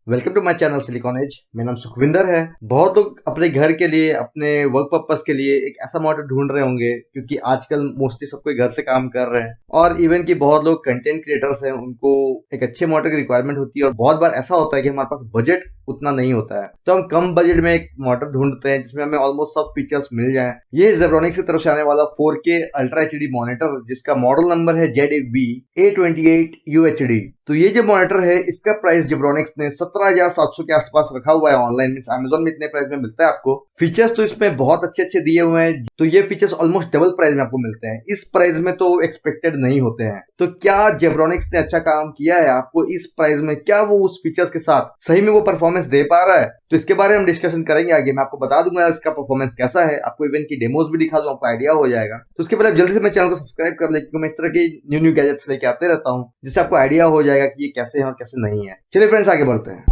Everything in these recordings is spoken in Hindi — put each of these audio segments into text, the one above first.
Welcome to my channel Silicon Age. मेरा नाम सुखविंदर है। बहुत लोग अपने घर के लिए, अपने वर्क पर्पस के लिए एक ऐसा मॉडल ढूंढ रहे होंगे, क्योंकि आजकल मोस्टली सब कोई घर से काम कर रहे हैं और इवन कि बहुत लोग कंटेंट क्रिएटर्स हैं, उनको एक अच्छे मॉडल की रिक्वायरमेंट होती है। और बहुत बार ऐसा होता है कि हमारे पास बजट उतना नहीं होता है, तो हम कम बजट में एक मॉडल ढूंढते हैं जिसमें हमें ऑलमोस्ट सब फीचर्स मिल जाएं। ये जेब्रॉनिक्स की तरफ से आने वाला 4K अल्ट्रा एचडी मॉनिटर, जिसका मॉडल नंबर है ZAB-A28UHD। तो ये जो मॉनिटर है, इसका प्राइस जेब्रॉनिक्स ने 17,700 के आसपास रखा हुआ है ऑनलाइन। मींस अमेजोन में इतने प्राइस में मिलता है आपको। फीचर्स तो इसमें बहुत अच्छे अच्छे दिए हुए हैं, तो ये फीचर्स ऑलमोस्ट डबल प्राइस में आपको मिलते हैं। इस प्राइस में तो एक्सपेक्टेड नहीं होते हैं। तो क्या जेब्रॉनिक्स ने अच्छा काम किया है आपको इस प्राइस में? क्या वो उस फीचर्स के साथ सही में वो परफॉर्मेंस दे पा रहा है? तो इसके बारे में हम डिस्कशन करेंगे आगे। मैं आपको बता दूंगा इसका परफॉर्मेंस कैसा है, आपको इवेंट की डेमोज भी दिखा दूं, आपको आइडिया हो जाएगा। तो उसके पहले जल्दी से मेरे चैनल को सब्सक्राइब कर ले, क्योंकि मैं इस तरह के न्यू गैजेट्स लेके आते रहता हूँ, जिससे आपको आइडिया हो जाएगा कि ये कैसे है और कैसे नहीं है। चलिए फ्रेंड्स, आगे बढ़ते हैं।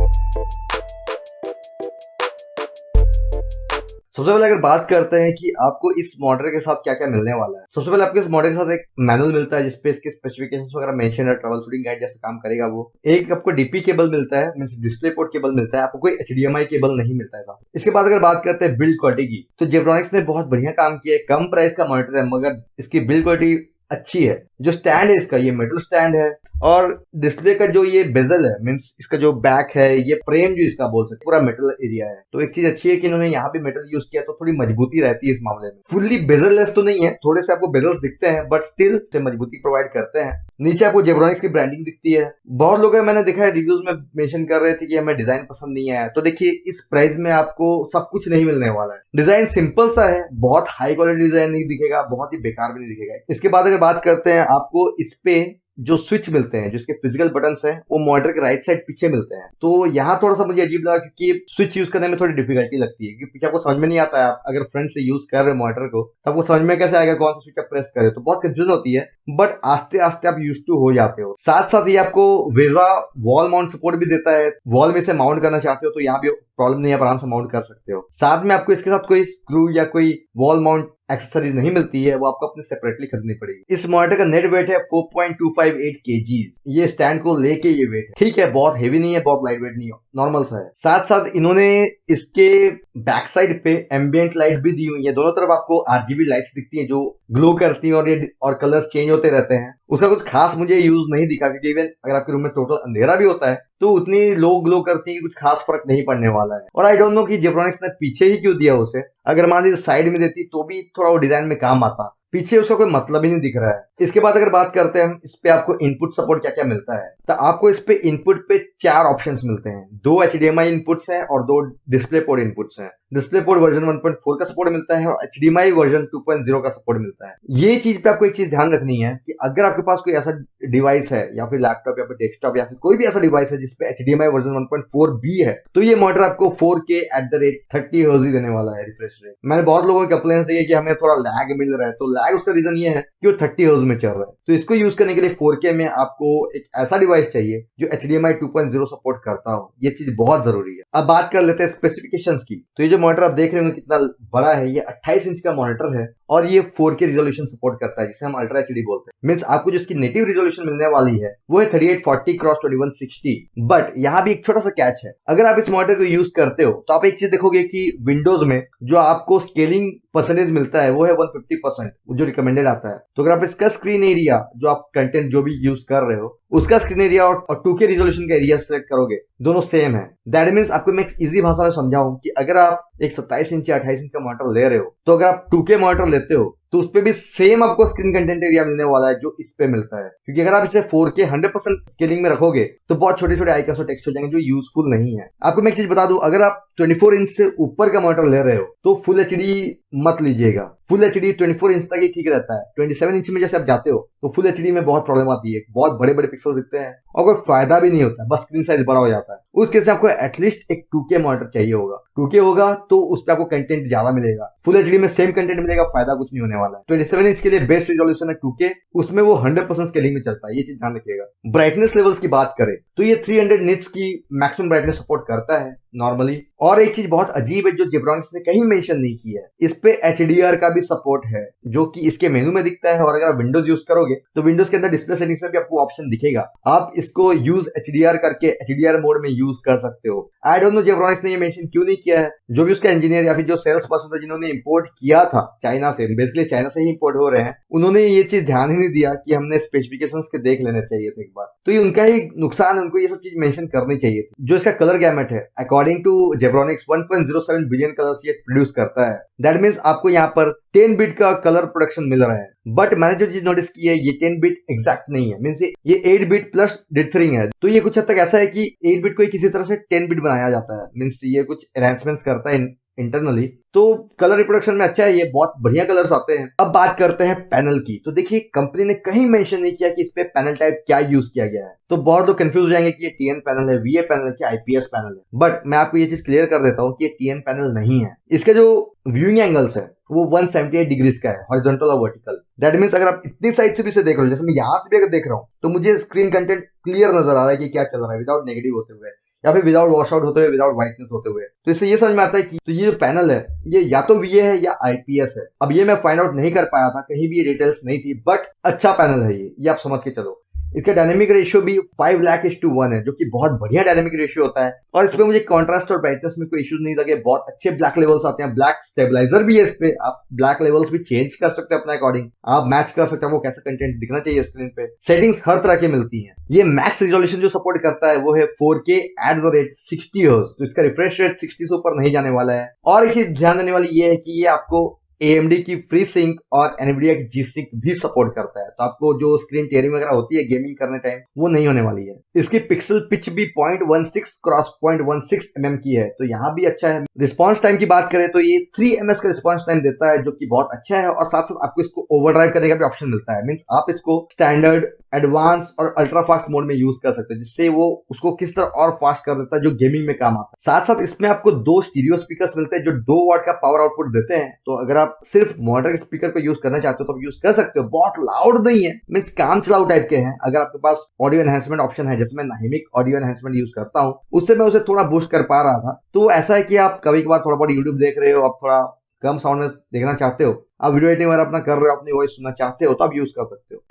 सबसे पहले अगर बात करते हैं कि आपको इस मॉडल के साथ क्या क्या मिलने वाला है। सबसे पहले आपको इस मॉडल के साथ एक मैनुअल मिलता है, जिसपे इसके स्पेसिफिकेशंस वगैरह मेंशन है, ट्रबल शूटिंग गाइड जैसे काम करेगा वो। एक आपको डीपी केबल मिलता है, मींस डिस्प्ले पोर्ट केबल मिलता है, आपको कोई HDMI केबल नहीं मिलता है साथ। इसके बाद अगर बात करते हैं बिल्ड क्वालिटी की, तो जेब्रॉनिक्स ने बहुत बढ़िया काम किया है। कम प्राइस का मॉनिटर है, मगर इसकी बिल्ड क्वालिटी अच्छी है। जो स्टैंड है इसका, ये मेटल स्टैंड है, और डिस्प्ले का जो ये बेजल है, मींस इसका जो बैक है, ये फ्रेम जो इसका बोल सकते पूरा मेटल एरिया है। तो एक चीज अच्छी है कि इन्होंने यहाँ पे मेटल यूज किया, तो थोड़ी मजबूती रहती है इस मामले में। फुल्ली बेजल लेस तो नहीं है, थोड़े से आपको बेजल्स दिखते हैं, बट स्टिल से मजबूती प्रोवाइड करते हैं। नीचे आपको जेब्रॉनिक्स की ब्रांडिंग दिखती है। बहुत लोग मैंने देखा है रिव्यूज में मेंशन कर रहे थे कि हमें डिजाइन पसंद नहीं आया। तो देखिए, इस प्राइस में आपको सब कुछ नहीं मिलने वाला है। डिजाइन सिंपल सा है, बहुत हाई क्वालिटी डिजाइन नहीं दिखेगा, बहुत ही बेकार भी नहीं दिखेगा। इसके बाद अगर बात करते हैं, आपको इस पे जो स्विच मिलते हैं, जिसके फिजिकल बटन्स हैं, वो मॉनिटर के राइट साइड पीछे मिलते हैं। तो यहाँ थोड़ा सा मुझे अजीब लगा, क्योंकि स्विच यूज करने में थोड़ी डिफिकल्टी लगती है, क्योंकि पीछे आपको समझ में नहीं आता है। आप अगर फ्रंट से यूज कर रहे हो मॉनिटर को, तो आपको समझ में कैसे आएगा कौन सा स्विच आप प्रेस करें, तो बहुत कंफ्यूजन होती है। बट आस्ते आस्ते आप यूज टू हो जाते हो। साथ साथ ये आपको वेजा वॉल माउंट सपोर्ट भी देता है। वॉल में से माउंट करना चाहते हो तो यहाँ भी प्रॉब्लम नहीं है, आप आराम से माउंट कर सकते हो। साथ में आपको इसके साथ कोई स्क्रू या कोई वॉल माउंट एक्सेसरीज नहीं मिलती है, वो आपको अपने सेपरेटली खरीदनी पड़ेगी। इस मॉनिटर का नेट वेट है 4.258 kg। ये स्टैंड को लेके ये वेट है, ठीक है, बहुत हेवी नहीं है, बहुत लाइट वेट नहीं है, नॉर्मल सा है। साथ साथ इन्होंने इसके बैक साइड पे एम्बियंट लाइट भी दी हुई है। दोनों तरफ आपको RGB लाइट्स दिखती है, जो ग्लो करती है, और कलर्स चेंज होते रहते हैं। उसका कुछ खास मुझे यूज नहीं दिखा, क्योंकि इवन अगर आपके रूम में टोटल अंधेरा भी होता है, तो उतनी लो ग्लो करती है कि कुछ खास फर्क नहीं पड़ने वाला है। और आई डोंट नो कि जेब्रॉनिक्स ने पीछे ही क्यों दिया उसे। अगर मान लीजिए साइड में देती तो भी थोड़ा वो डिजाइन में काम आता, पीछे उसका कोई मतलब ही नहीं दिख रहा है। इसके बाद अगर बात करते हैं हम, इस पे आपको इनपुट सपोर्ट क्या क्या मिलता है, तो आपको इस पे इनपुट पे 4 ऑप्शंस मिलते हैं। 2 HDMI इनपुट्स हैं और 2 डिस्प्ले पोर्ट इनपुट्स हैं। डिस्प्ले पोर्ट वर्जन 1.4 का सपोर्ट मिलता है, और HDMI वर्जन 2.0 का सपोर्ट मिलता है। ये चीज पे आपको एक चीज ध्यान रखनी है कि अगर आपके पास कोई ऐसा डिवाइस है, या फिर लैपटॉप या फिर डेस्कटॉप या फिर कोई भी ऐसा डिवाइस है जिसपे HDMI वर्जन 1.4 भी है, तो ये मॉनिटर आपको 4K @ 30 Hz ही देने वाला है रिफ्रेश रेट। मैंने बहुत लोगों के कंप्लेंट्स दिए कि हमें थोड़ा लैग मिल रहा है, तो लैग उसका रीजन ये है कि वो 30 Hz में चल रहा है। तो इसको यूज करने के लिए 4K में आपको एक ऐसा डिवाइस चाहिए जो HDMI 2.0 सपोर्ट करता हो। ये चीज बहुत जरूरी है। अब बात कर लेते हैं स्पेसिफिकेशंस की। तो ये जो मॉनिटर आप देख रहे हो कितना बड़ा है, ये 28 इंच का मॉनिटर है, और ये 4K रिजोल्यूशन सपोर्ट करता है, जिसे हम अल्ट्रा एचडी बोलते हैं। मींस आपको जो इसकी नेटिव रिजोल्यूशन मिलने वाली है वो है 3840x2160। बट यहाँ भी एक छोटा सा कैच है। अगर आप इस मॉनिटर को यूज करते हो, तो आप एक चीज देखोगे कि विंडोज में जो आपको स्केलिंग परसेंटेज मिलता है वो है 150%, जो रिकमेंडेड आता है। तो अगर आप इसका स्क्रीन एरिया, जो आप कंटेंट जो भी यूज कर रहे हो, उसका स्क्रीन एरिया और 2K रिजोल्यूशन का एरिया सेलेक्ट करोगे, दोनों सेम है। दैट मीन्स आपको मैं इजी भाषा में समझाऊं कि अगर आप एक 27 इंच या 28 इंच का मॉनिटर ले रहे हो, तो अगर आप 2K मॉनिटर लेते हो, तो उस पे भी सेम आपको स्क्रीन कंटेंट एरिया मिलने वाला है जो इस पे मिलता है। क्योंकि अगर आप इसे 4K 100% स्केलिंग में रखोगे, तो बहुत छोटे छोटे आइकन्स और टेक्स्ट हो जाएंगे, जो यूजफुल नहीं है। आपको मैं एक चीज बता दूं, अगर आप 24 इंच से ऊपर का मॉनिटर ले रहे हो, तो फुल HD मत लीजिएगा। फुल HD 24 इंच तक ही ठीक रहता है। 27 इंच में जैसे आप जाते हो, तो फुल HD में बहुत प्रॉब्लम आती है, बहुत बड़े बड़े पिक्सल दिखते हैं और कोई फायदा भी नहीं होता, बस स्क्रीन साइज बड़ा हो जाता है। उस केस में आपको एटलीस्ट एक 2K मॉनिटर चाहिए होगा। 2K होगा तो उस पर आपको कंटेंट ज्यादा मिलेगा। फुल HD में सेम कंटेंट मिलेगा, फायदा कुछ नहीं होने वाला है। 27 इंच के लिए बेस्ट रिजोल्यूशन है 2K, उसमें वो 100% स्केलिंग में चलता है, ये चीज ध्यान रखिएगा। ब्राइटनेस लेवल्स की बात करें, तो ये 300 निट्स की मैक्सिमम ब्राइटनेस सपोर्ट करता है। नॉर्मली। और एक चीज बहुत अजीब है जो जेब्रॉनिक्स ने कहीं मेंशन नहीं की है, इस पे HDR का भी सपोर्ट है जो कि इसके मेनू में दिखता है। और अगर आप विंडोज यूज करोगे तो विंडोज के अंदर डिस्प्ले सेटिंग्स में भी आपको ऑप्शन दिखेगा, आप इसको यूज HDR करके HDR मोड में यूज कर सकते हो। आई डोंट नो जेब्रॉनिक्स ने ये मेंशन क्यों नहीं किया है। जो भी उसका इंजीनियर या फिर जो सेल्स पर्सन था जिन्होंने इंपोर्ट किया था चाइना से, बेसिकली चाइना से ही इंपोर्ट हो रहे हैं, उन्होंने ये चीज ध्यान ही नहीं दिया कि हमने स्पेसिफिकेशंस के देख लेने चाहिए थे एक बार। तो ये उनका ही नुकसान है, उनको ये सब चीज मेंशन करनी चाहिए थी। जो इसका कलर गैमेट है according to Zebronics 1.07 billion colours ये प्रोड्यूस करता है। दैट मीन्स आपको यहाँ पर 10 बिट का कलर प्रोडक्शन मिल रहा है। बट मैंने जो चीज नोटिस की है ये 10 बिट एग्जैक्ट नहीं है, मीन्स ये 8 बिट प्लस डिथरिंग है। तो ये कुछ हद तक ऐसा है कि 8 बिट को किसी तरह से 10 बिट बनाया जाता है, मीन्स ये कुछ एनहांसमेंट्स करता है इंटरनली। तो कलर रिप्रोडक्शन में अच्छा है, ये बहुत बढ़िया कलर्स आते हैं। अब बात करते हैं पैनल की। तो देखिए कंपनी ने कहीं मेंशन नहीं किया कि इस पे पैनल टाइप क्या यूज किया गया है। तो बहुत लोग कंफ्यूज हो जाएंगे कि ये TN पैनल है, VA पैनल है, क्या IPS पैनल है। बट मैं आपको ये चीज क्लियर कर देता हूँ कि ये TN पैनल नहीं है। इसके जो व्यूइंग एंगल्स है वो 178 डिग्रीज का है, हॉरिजॉन्टल और वर्टिकल। दैट मीन्स अगर आप इतनी साइड से भी इसे देख रहे हो, जैसे मैं यहाँ से भी अगर देख रहा हूँ तो मुझे स्क्रीन कंटेंट क्लियर नजर आ रहा है कि क्या चल रहा है, विदाउट नेगेटिव होते हुए या फिर विदाउट वॉश आउट होते हुए, विदाउट व्हाइटनेस होते हुए। तो इससे ये समझ में आता है कि तो ये जो पैनल है ये या तो VA है या IPS है। अब ये मैं फाइंड आउट नहीं कर पाया था, कहीं भी ये डिटेल्स नहीं थी, बट अच्छा पैनल है ये आप समझ के चलो। इसका डायनेमिक रेशियो भी 5:1 है जो कि बहुत बढ़िया डायनेमिक रेशियो होता है। और इसमें मुझे कॉन्ट्रास्ट और ब्राइटनेस में कोई इश्यूज नहीं लगे, बहुत अच्छे ब्लैक लेवल्स आते हैं। ब्लैक स्टेबलाइजर भी है इस पे, आप ब्लैक लेवल्स भी चेंज कर सकते हैं अपने अकॉर्डिंग, आप मैच कर सकते हैं वो कैसा कंटेंट दिखना चाहिए स्क्रीन पे। सेटिंग्स हर तरह की मिलती हैं। ये मैक्स रिजोल्यूशन जो सपोर्ट करता है वो है 4K @ 60 हर्ट्ज, तो इसका रिफ्रेश रेट 60 से ऊपर नहीं जाने वाला है। और एक चीज ध्यान देने वाली ये है कि ये आपको AMD की फ्री सिंक और NVIDIA की G-Sync भी सपोर्ट करता है। तो आपको जो स्क्रीन टेयरिंग वगैरह होती है गेमिंग करने टाइम वो नहीं होने वाली है। इसकी पिक्सल पिच भी 0.16 क्रॉस 0.16 mm की है, तो यहाँ भी अच्छा है। रिस्पॉन्स टाइम की बात करें तो ये 3 ms का रिस्पॉन्स टाइम देता है जो कि बहुत अच्छा है। और साथ साथ आपको इसको ओवरड्राइव करने का भी ऑप्शन मिलता है, मीन्स आप इसको स्टैंडर्ड, एडवांस और अल्ट्रा फास्ट मोड में यूज कर सकते हैं, जिससे वो उसको किस तरह और फास्ट कर देता है जो गेमिंग में काम आता है। साथ साथ इसमें आपको 2 स्टीरियो स्पीकर्स मिलते हैं जो 2 वॉट का पावर आउटपुट देते हैं। तो अगर आप सिर्फ मॉनिटर स्पीकर को यूज करना चाहते हो तो आप यूज कर सकते हो, बहुत लाउड नहीं है, मीन्स काम चलाऊ टाइप के हैं। अगर आपके पास ऑडियो एनहांसमेंट ऑप्शन है, जैसे मैं नाइमिक ऑडियो एनहांसमेंट यूज करता हूँ, उससे मैं उसे थोड़ा बूस्ट कर पा रहा था। तो ऐसा है कि आप कभी कभार थोड़ा बहुत यूट्यूब देख रहे हो, आप थोड़ा कम साउंड में देखना चाहते हो, आप वीडियो एडिटिंग वगैरह अपना कर रहे हो, अपनी वॉइस सुनना चाहते हो, तो आप यूज कर सकते हो।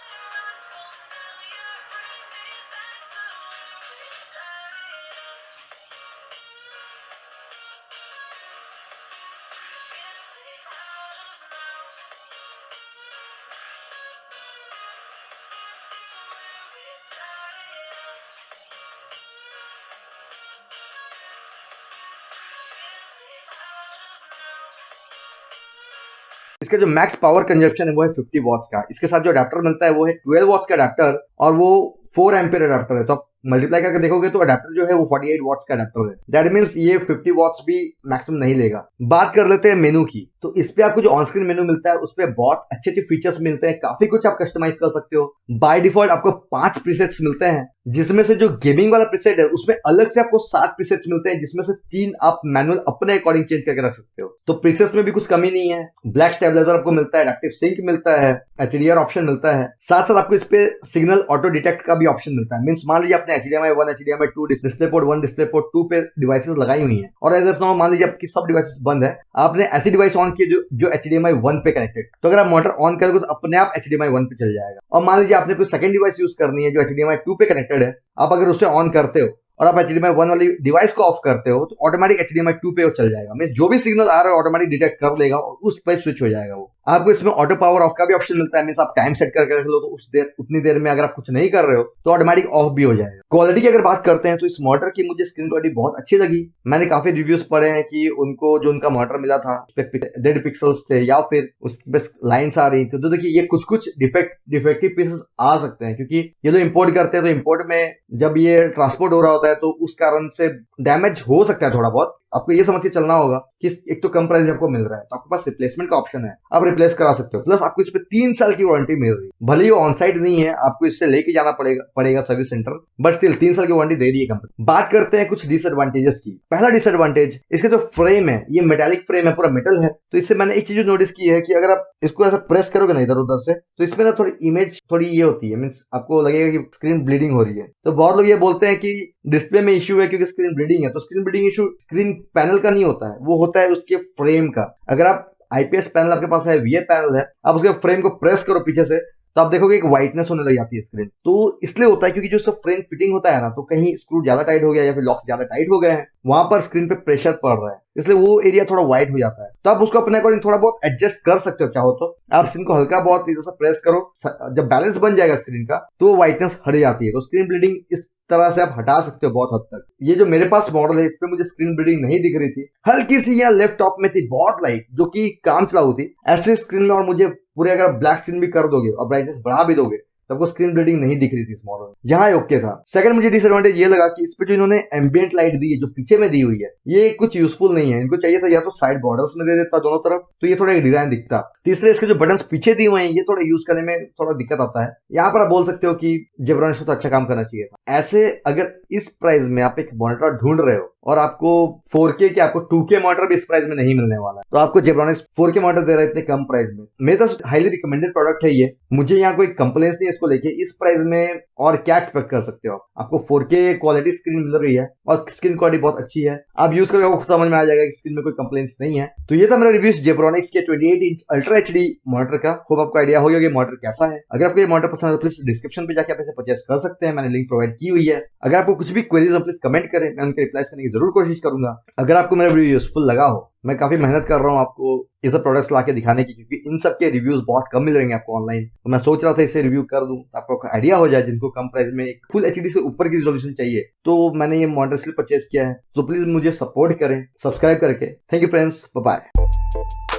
इसका जो मैक्स पावर कंजप्शन है वो है 50 वॉट्स का। इसके साथ जो अडेप्टर मिलता है वो है 12 वॉट्स का अडेप्टर, और वो 4 एम्पियर अडेप्टर है। तो आप मल्टीप्लाई करके देखोगे तो अडेप्टर जो है वो 48 वॉट्स का अडेप्टर है। दैट मीन्स ये 50 वॉट्स भी मैक्सिमम नहीं लेगा। बात कर लेते हैं मेनू की। तो इस पे आपको जो ऑन स्क्रीन मेनू मिलता है उस पे बहुत अच्छे अच्छे फीचर्स मिलते हैं, काफी कुछ आप कस्टमाइज कर सकते हो। बाय डिफॉल्ट आपको 5 प्रीसेट्स मिलते हैं, जिसमें से जो गेमिंग वाला प्रीसेट है उसमें अलग से आपको 7 प्रीसेट्स मिलते हैं, जिसमें से 3 आप मैनुअल अपने अकॉर्डिंग चेंज करके रख सकते हो। तो प्रीसेट्स में भी कुछ कमी नहीं है। ब्लैक स्टेबलाइजर आपको मिलता है, एडेप्टिव सिंक मिलता है, HDR ऑप्शन मिलता है। साथ साथ आपको इस पे सिग्नल ऑटो डिटेक्ट का भी ऑप्शन मिलता है। मींस मान लीजिए आपने HDMI 1, HDMI 2, display port 1, display port 2 पे डिवाइसेस लगाई हुई हैं, और एज ऑफ नाउ मान लीजिए आपकी सब डिवाइसेस बंद है, आपने ऐसी डिवाइस ऑन की जो HDMI 1 पे कनेक्टेड, तो अगर आप मॉनिटर ऑन करोगे तो अपने आप HDMI 1 पे चल जाएगा। और मान लीजिए आपने कोई सेकंड डिवाइस यूज करनी है जो HDMI 2 पे कनेक्टेड है, आप अगर उसे ऑन करते हो और आप HDMI 1 वाली डिवाइस को ऑफ करते हो तो ऑटोमेटिक HDMI 2 पे वो चल जाएगा। मींस जो भी सिग्नल आ रहा है ऑटोमेटिक डिटेक्ट कर लेगा और उस पर स्विच हो जाएगा वो। आपको इसमें ऑटो पावर ऑफ का भी ऑप्शन मिलता है। मींस आप टाइम सेट करके रख लो तो उतनी देर में अगर आप कुछ नहीं कर रहे हो तो ऑटोमेटिक ऑफ भी हो जाएगा। क्वालिटी की अगर बात करते हैं तो इस मॉनिटर की मुझे स्क्रीन क्वालिटी बहुत अच्छी लगी। मैंने काफी रिव्यूज पढ़े हैं कि उनको जो उनका मॉनिटर मिला था उस पे डेड पिक्सल्स थे या फिर उस पे लाइन्स आ रही थी। तो देखिए ये कुछ डिफेक्टिव पीसेस आ सकते हैं, क्योंकि ये लोग इंपोर्ट करते हैं तो इंपोर्ट में जब ये ट्रांसपोर्ट हो रहा होता है तो उस कारण से डैमेज हो सकता है थोड़ा बहुत। आपको ये समझ के चलना होगा कि एक तो कम प्राइस में आपको मिल रहा है तो आपके पास रिप्लेसमेंट का ऑप्शन है, आप रिप्लेस करा सकते हो। प्लस आपको इस पे 3 साल की वारंटी मिल रही है। भले ही ऑन साइट नहीं है, आपको इससे लेके जाना पड़ेगा सर्विस सेंटर, बट स्टिल 3 साल की वारंटी दे रही है कंपनी। बात करते हैं कुछ डिसएडवांटेजेस की। पहला डिसएडवांटेज, इसका जो फ्रेम है ये मेटालिक फ्रेम है, पूरा मेटल है। तो इससे मैंने एक चीज नोटिस की है कि अगर आप इसको ऐसा प्रेस करोगे ना इधर उधर से, तो इसमें ना थोड़ी इमेज थोड़ी ये होती है, मीन्स आपको लगेगा कि स्क्रीन ब्लीडिंग हो रही है। तो बहुत लोग ये बोलते हैं कि डिस्प्ले में इश्यू है क्योंकि स्क्रीन ब्लीडिंग है, तो screen bleeding issue screen panel का नहीं होता है, वो होता है उसके फ्रेम का। अगर आप आईपीएस पैनल आपके पास है, वीए पैनल है, आप उसके फ्रेम को प्रेस करो पीछे से, तो आप देखोगे एक व्हाइटनेस होने लग जाती है स्क्रीन। तो इसलिए होता है क्योंकि जो सब फ्रेम फिटिंग होता है ना, तो कहीं स्क्रू ज्यादा टाइट हो गया या फिर लॉक्स ज्यादा टाइट हो गए हैं, वहां पर स्क्रीन पे प्रेशर पड़ रहा है, इसलिए वो एरिया थोड़ा व्हाइट हो जाता है। तो आप उसको अपने अकॉर्डिंग थोड़ा बहुत एडजस्ट कर सकते हो, चाहो तो आप स्क्रीन को हल्का बहुत इधर से प्रेस करो, जब बैलेंस बन जाएगा स्क्रीन का तो वो व्हाइटनेस हट जाती है। तो स्क्रीन ब्लीडिंग इस तरह से आप हटा सकते हो बहुत हद तक। ये जो मेरे पास मॉडल है, इस पे मुझे स्क्रीन ब्लीडिंग नहीं दिख रही थी, हल्की सी यहाँ लेफ्ट टॉप में थी, बहुत लाइट, जो कि काम चलाऊ थी ऐसे स्क्रीन में। और मुझे पूरे अगर ब्लैक स्क्रीन भी कर दोगे और ब्राइटनेस बढ़ा भी दोगे, तब स्क्रीन ब्लीडिंग नहीं दिख रही थी इस मॉडल में, यहाँ ओके था। सेकंड मुझे डिसएडवांटेज ये लगा कि इस पे जो इन्होंने एम्बियंट लाइट दी है, जो पीछे में दी हुई है, ये कुछ यूजफुल नहीं है। इनको चाहिए था या तो साइड बॉर्डर्स में दे देता दोनों तरफ, तो ये थोड़ा एक डिजाइन दिखता। तीसरे, इसके जो बटन पीछे दिए हुए हैं, ये थोड़ा यूज करने में थोड़ा दिक्कत आता है। यहाँ पर आप बोल सकते हो कि जेब्रॉनिक्स को तो अच्छा काम करना चाहिए था। ऐसे अगर इस प्राइस में आप एक मॉनिटर ढूंढ रहे हो और आपको 4K के आपको 2K मॉनिटर भी इस प्राइस में नहीं मिलने वाला है, तो आपको जेब्रॉनिक्स 4K मॉनिटर दे रहा है इतने कम प्राइस में। मेरे तो हाईली रिकमेंडेड प्रोडक्ट है ये, मुझे यहाँ कोई कंप्लेंट्स नहीं है इसको लेके। इस प्राइस में और क्या एक्सपेक्ट कर सकते हो? आपको 4K क्वालिटी स्क्रीन मिल रही है और स्क्रीन क्वालिटी बहुत अच्छी है, आप यूज करके आपको समझ में आ जाएगा कि स्क्रीन में कोई कंप्लेंट्स नहीं है। तो ये था मेरा रिव्यू जेब्रॉनिक्स के 28 इंच अल्ट्रा एचडी मॉनिटर का। होप आपको आइडिया हो गया कि मॉनिटर कैसा है। अगर आपको ये मॉनिटर पसंद है तो प्लीज डिस्क्रिप्शन पे जाके आप इसे परचेस कर सकते हैं, मैंने लिंक प्रोवाइड की हुई है। अगर आपको कुछ भी क्वेरीज हो प्लीज कमेंट करें, मैं उनके रिप्लाई करने की जरूर कोशिश करूंगा। अगर आपको मेरा वीडियो यूजफुल लगा हो, मैं काफी मेहनत कर रहा हूँ आपको ये सब प्रोडक्ट्स लाके दिखाने की, क्योंकि इन सब के रिव्यूज बहुत कम मिल रहेंगे आपको ऑनलाइन। तो मैं सोच रहा था इसे रिव्यू कर दूं, आपको आइडिया हो जाए। जिनको कम प्राइस में एक फुल एचडी से ऊपर की रिजोल्यूशन चाहिए, तो मैंने ये मॉनिटर इसलिए परचेस किया है। तो प्लीज मुझे सपोर्ट करें सब्सक्राइब करके। Thank you friends, bye bye.